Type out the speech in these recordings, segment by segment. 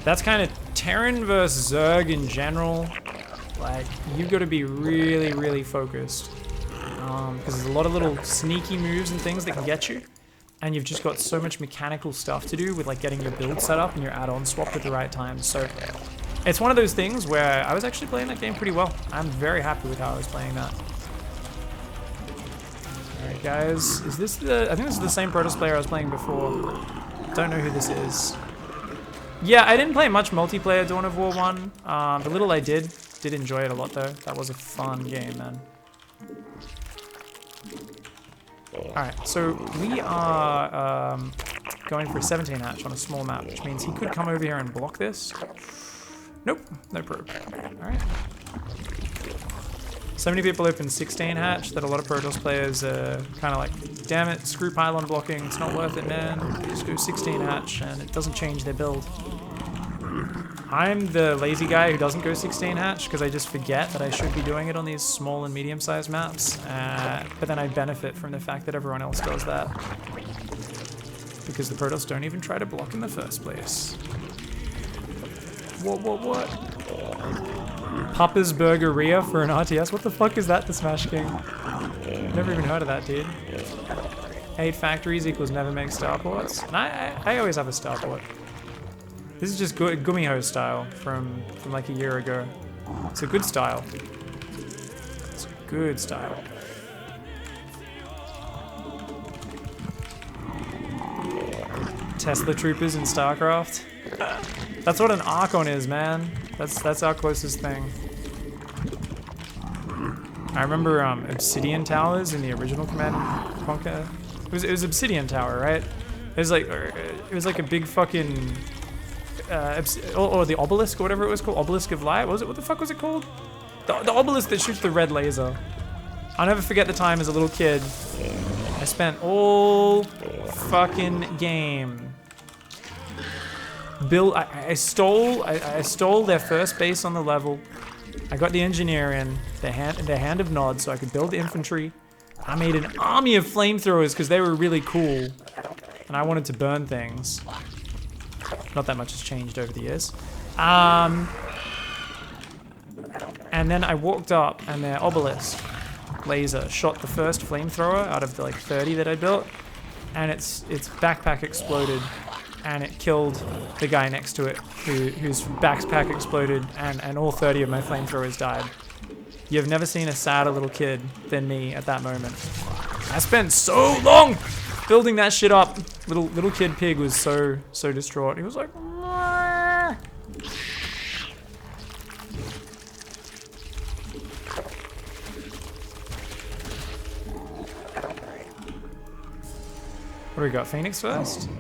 That's kind of Terran versus Zerg in general. Like, you've got to be really, really focused. Because there's a lot of little sneaky moves and things that can get you. And you've just got so much mechanical stuff to do with like getting your build set up and your add-on swapped at the right time. So it's one of those things where I was actually playing that game pretty well. I'm very happy with how I was playing that. Alright guys, is this the... I think this is the same Protoss player I was playing before. Don't know who this is. Yeah, I didn't play much multiplayer Dawn of War 1. The little I did enjoy it a lot though. That was a fun game, man. Alright, so we are going for a 17 hatch on a small map, which means he could come over here and block this. Nope, no probe. Alright. So many people open 16 hatch that a lot of Protoss players are kind of like, damn it, screw pylon blocking, it's not worth it, man. Just go 16 hatch and it doesn't change their build. I'm the lazy guy who doesn't go 16 hatch because I just forget that I should be doing it on these small and medium-sized maps. But then I benefit from the fact that everyone else does that. Because the Protoss don't even try to block in the first place. What? Papa's Burgeria for an RTS? What the fuck is that, the Smash King? Never even heard of that, dude. 8 factories equals never make starports. And I always have a starport. This is just good Gumiho style from like a year ago. It's a good style. It's a good style. Tesla troopers in StarCraft. That's what an Archon is, man. That's our closest thing. I remember Obsidian Towers in the original Command & Conquer. It was Obsidian Tower, right? It was like a big fucking or the obelisk or whatever it was called, Obelisk of Light. What the fuck was it called? The obelisk that shoots the red laser. I'll never forget the time as a little kid. I spent all fucking game. I stole their first base on the level. I got the engineer in, their hand of nod, so I could build the infantry. I made an army of flamethrowers because they were really cool. And I wanted to burn things. Not that much has changed over the years. And then I walked up and their obelisk laser shot the first flamethrower out of the like 30 that I built. And its backpack exploded. And it killed the guy next to it, whose backpack exploded, and all 30 of my flamethrowers died. You've never seen a sadder little kid than me at that moment. I spent so long building that shit up. Little kid pig was so distraught. He was like, "Mwah." What do we got? Phoenix first?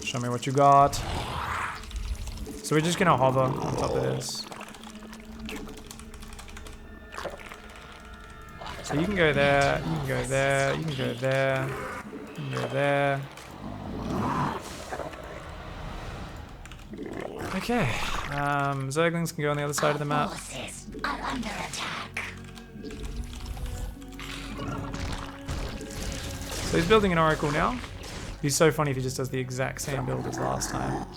Show me what you got. So we're just gonna hover on top of this. So you can go there, you can go there, you can go there, you can go there. Okay, Zerglings can go on the other side of the map. Forces are under attack. So he's building an Oracle now. He's so funny if he just does the exact same build as last time.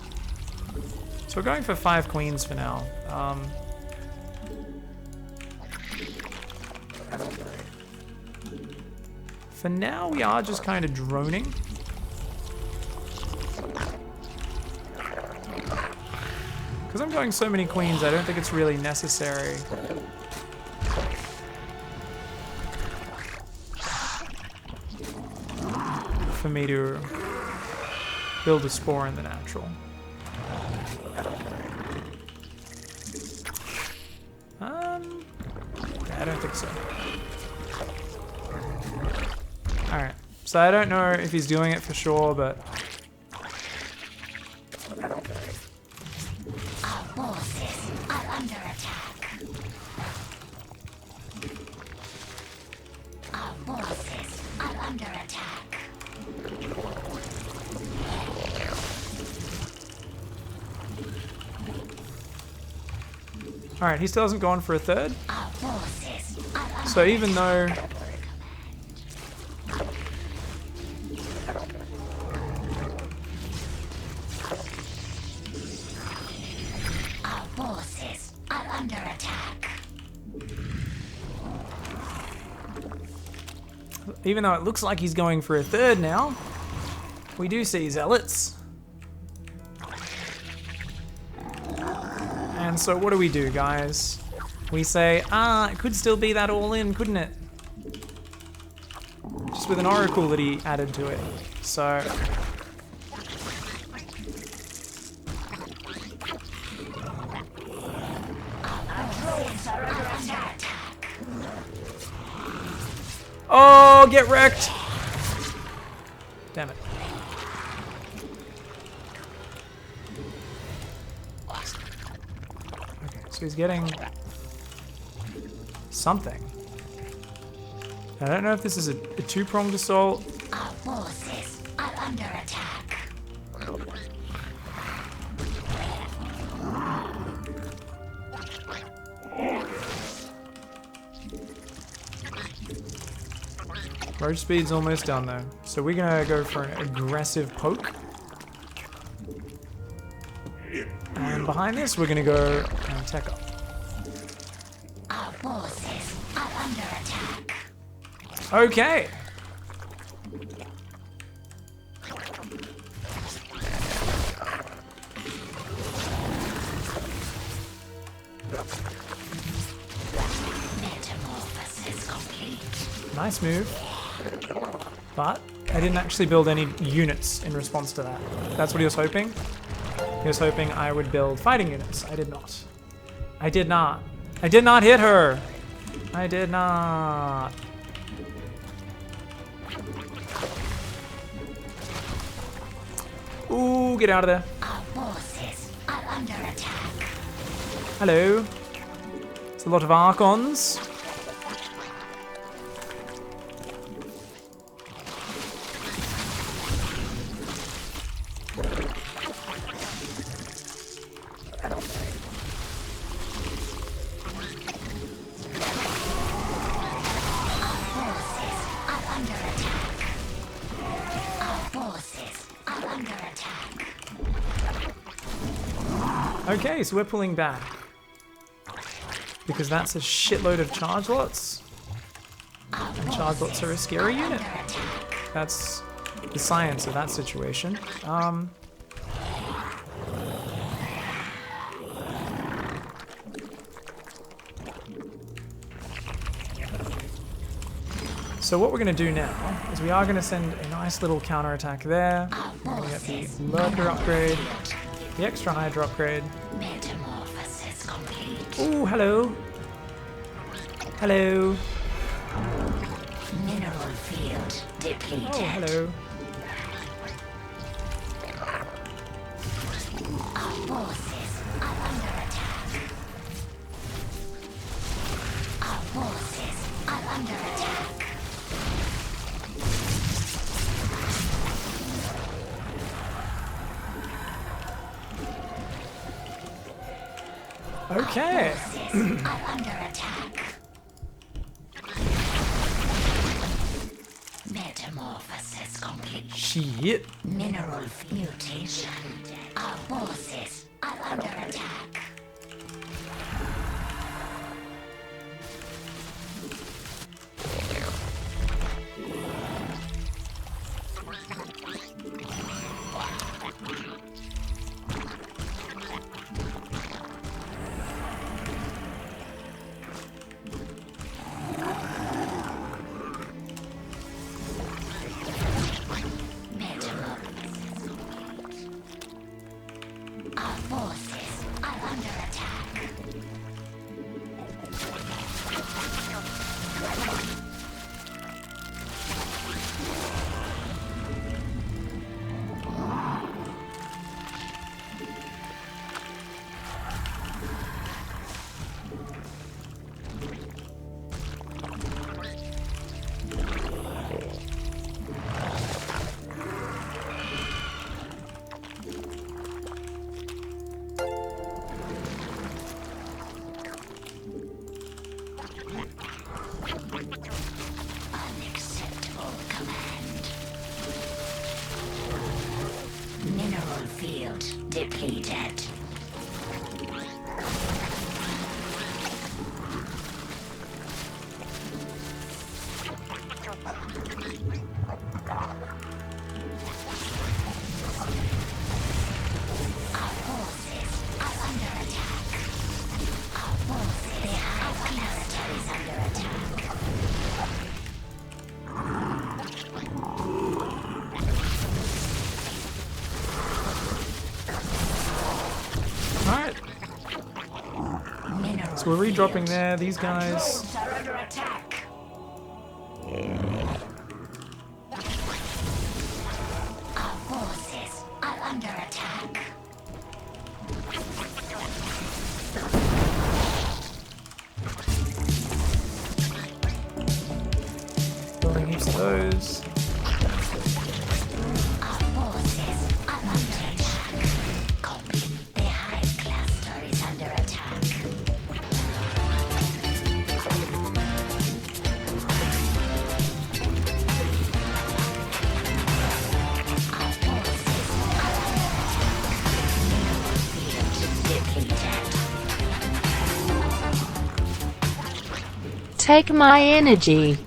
So we're going for 5 queens for now. For now, we are just kind of droning. Because I'm going so many queens, I don't think it's really necessary. For me to build a spore in the natural. I don't think so. Alright, so I don't know if he's doing it for sure, but... Our forces are under attack. Our forces are under attack. Alright, he still hasn't gone for a third. Our forces are under So even though... under attack. Even though it looks like he's going for a third now, we do see zealots. And so what do, guys? We say, it could still be that all in, couldn't it? Just with an oracle that he added to it. So... Oh, get wrecked! Damn it. Okay, so he's getting something. I don't know if this is a two-pronged assault. Our forces are under attack. Roach speed's almost done though, so we're gonna go for an aggressive poke. And behind this, we're gonna go and tech up. Our forces are under attack. Okay. Metamorphosis complete. Nice move. But I didn't actually build any units in response to that. That's what he was hoping. He was hoping I would build fighting units. I did not. I did not. I did not hit her. I did not. Ooh, get out of there. Our forces are under attack. Hello. It's a lot of Archons. Okay, so we're pulling back. Because that's a shitload of Chargelots. And Chargelots are a scary unit. That's the science of that situation. So what we're going to do now is we are going to send a nice little counterattack there. We're going to get the Lurker upgrade, the extra Hydra upgrade. Metamorphosis complete. Ooh, hello. Hello. Mineral field depleted. Oh, hello. Our forces are under attack. Our forces are under attack. Okay. Forces are under attack. Metamorphosis complete. Shit. Mineral mutation. Our forces are under attack. Our forces are under attack. Alright. So we're redropping there. These guys. Drones are under attack. Our forces are under attack. Building heaps of those. Our forces are under attack. Copy. The hive cluster is under attack. Our forces are under attack. Field depleted. Take my energy.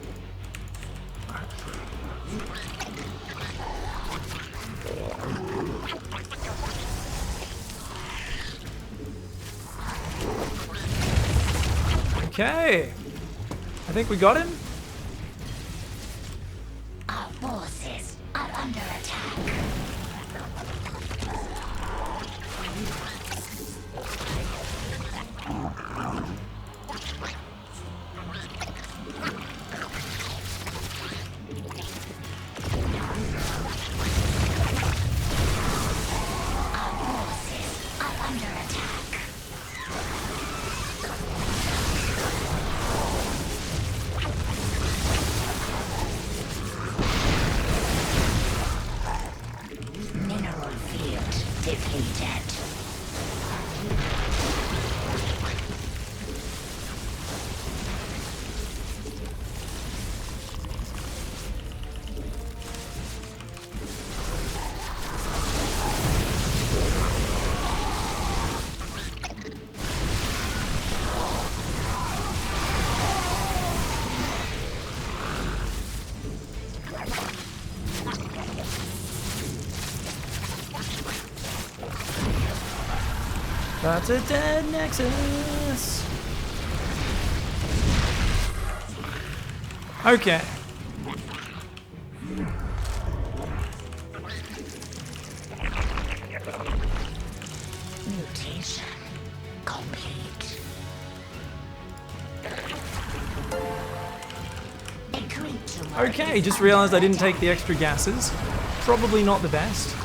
Okay. I think we got him. Our forces are under attack. Our forces are under attack. Mineral field depleted. That's a dead Nexus. Okay. Mutation complete. Agree to Okay, just realized I didn't take the extra gases. Probably not the best.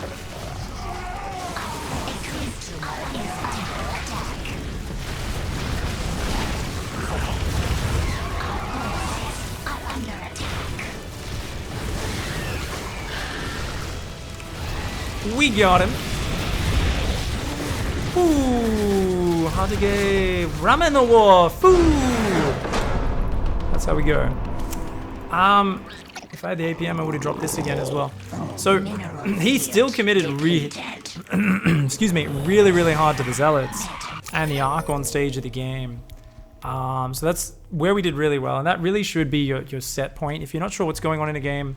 agree to is under attack. Our forces are under attack. We got him. Ooh, hard to get ramen the war. Foo. That's how we go. If I had the APM, I would have dropped this again as well. So he still committed excuse me, really, really hard to the Zealots and the Archon stage of the game. So that's where we did really well, and that really should be your set point. If you're not sure what's going on in a game,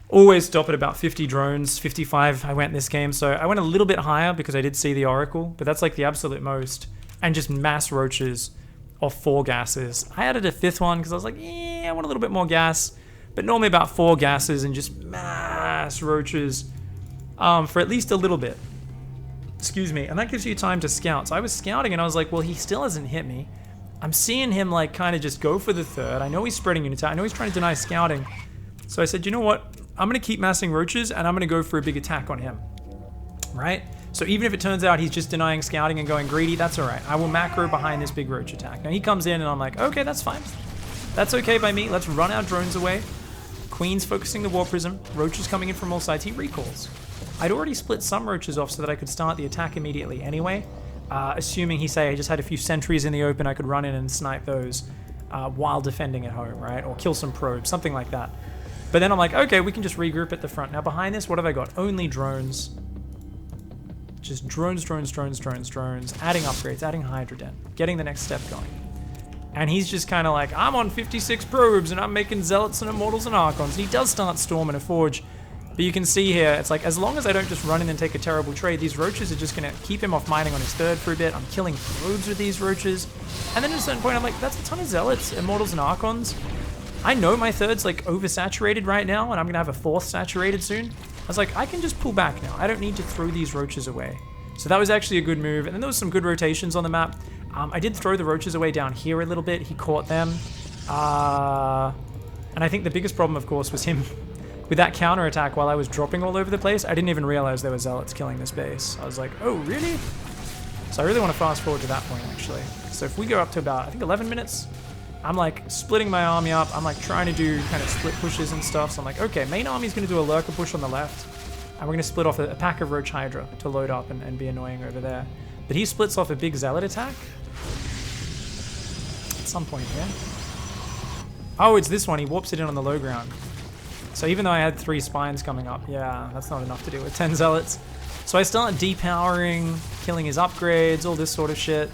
always stop at about 50 drones. 55 I went this game, so I went a little bit higher because I did see the Oracle, but that's like the absolute most. And just mass roaches of 4 gases. I added a 5th one because I was like, yeah, I want a little bit more gas. But normally about 4 gases and just mass roaches for at least a little bit. Excuse me. And that gives you time to scout. So I was scouting and I was like, well, he still hasn't hit me. I'm seeing him like kind of just go for the 3rd. I know he's spreading units out. I know he's trying to deny scouting. So I said, you know what? I'm going to keep massing roaches and I'm going to go for a big attack on him. Right? So even if it turns out he's just denying scouting and going greedy, that's all right. I will macro behind this big roach attack. Now he comes in and I'm like, okay, that's fine. That's okay by me. Let's run our drones away. Queen's focusing the War Prism. Roaches coming in from all sides. He recalls. I'd already split some roaches off so that I could start the attack immediately anyway. Assuming he say I just had a few sentries in the open, I could run in and snipe those while defending at home, right? Or kill some probes, something like that. But then I'm like, okay, we can just regroup at the front. Now behind this, what have I got? Only drones. Just drones, drones, drones, drones, drones. Adding upgrades, adding Hydroden. Getting the next step going. And he's just kind of like, I'm on 56 probes and I'm making Zealots and Immortals and Archons. And he does start Storm and a Forge. But you can see here, it's like, as long as I don't just run in and take a terrible trade, these roaches are just going to keep him off mining on his 3rd for a bit. I'm killing probes with these roaches. And then at a certain point, I'm like, that's a ton of Zealots, Immortals, and Archons. I know my 3rd's like oversaturated right now, and I'm going to have a 4th saturated soon. I was like, I can just pull back now. I don't need to throw these roaches away. So that was actually a good move. And then there was some good rotations on the map. I did throw the roaches away down here a little bit. He caught them. And I think the biggest problem, of course, was him with that counterattack while I was dropping all over the place. I didn't even realize there were zealots killing this base. I was like, oh, really? So I really want to fast forward to that point, actually. So if we go up to about, I think 11 minutes, I'm like splitting my army up. I'm like trying to do kind of split pushes and stuff. So I'm like, okay, main army's going to do a lurker push on the left. And we're going to split off a pack of Roach Hydra to load up and be annoying over there. But he splits off a big zealot attack at some point here. Oh, it's this one. He warps it in on the low ground. So even though I had 3 spines coming up, yeah, that's not enough to deal with 10 zealots. So I start depowering, killing his upgrades, all this sort of shit.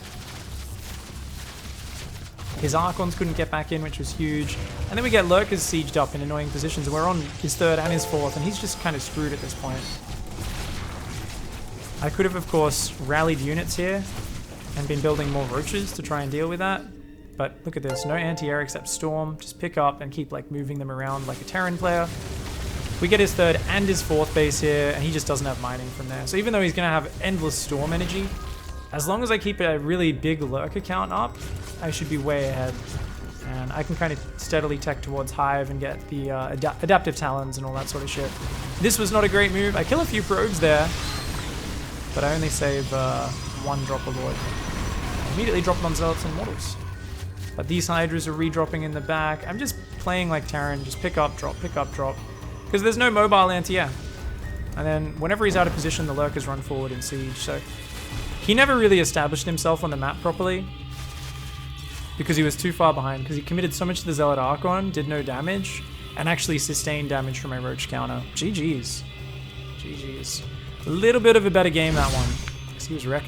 His Archons couldn't get back in, which was huge. And then we get Lurkers sieged up in annoying positions. And we're on his 3rd and his 4th, and he's just kind of screwed at this point. I could have, of course, rallied units here and been building more roaches to try and deal with that. But look at this, no anti-air except Storm. Just pick up and keep like moving them around like a Terran player. We get his 3rd and his 4th base here, and he just doesn't have mining from there. So even though he's going to have endless Storm energy, as long as I keep a really big lurker count up, I should be way ahead. And I can kind of steadily tech towards Hive and get the adaptive talons and all that sort of shit. This was not a great move. I kill a few probes there, but I only save 1 drop of Lord. I immediately drop it on Zealots and Mortals. But these Hydras are redropping in the back. I'm just playing like Terran, just pick up, drop, because there's no mobile anti-air. And then whenever he's out of position, the Lurkers run forward in siege. So he never really established himself on the map properly because he was too far behind, because he committed so much to the Chargelot-Archon, did no damage, and actually sustained damage from my Roach counter. GG's. GG's. A little bit of a better game, that one, because he was wrecking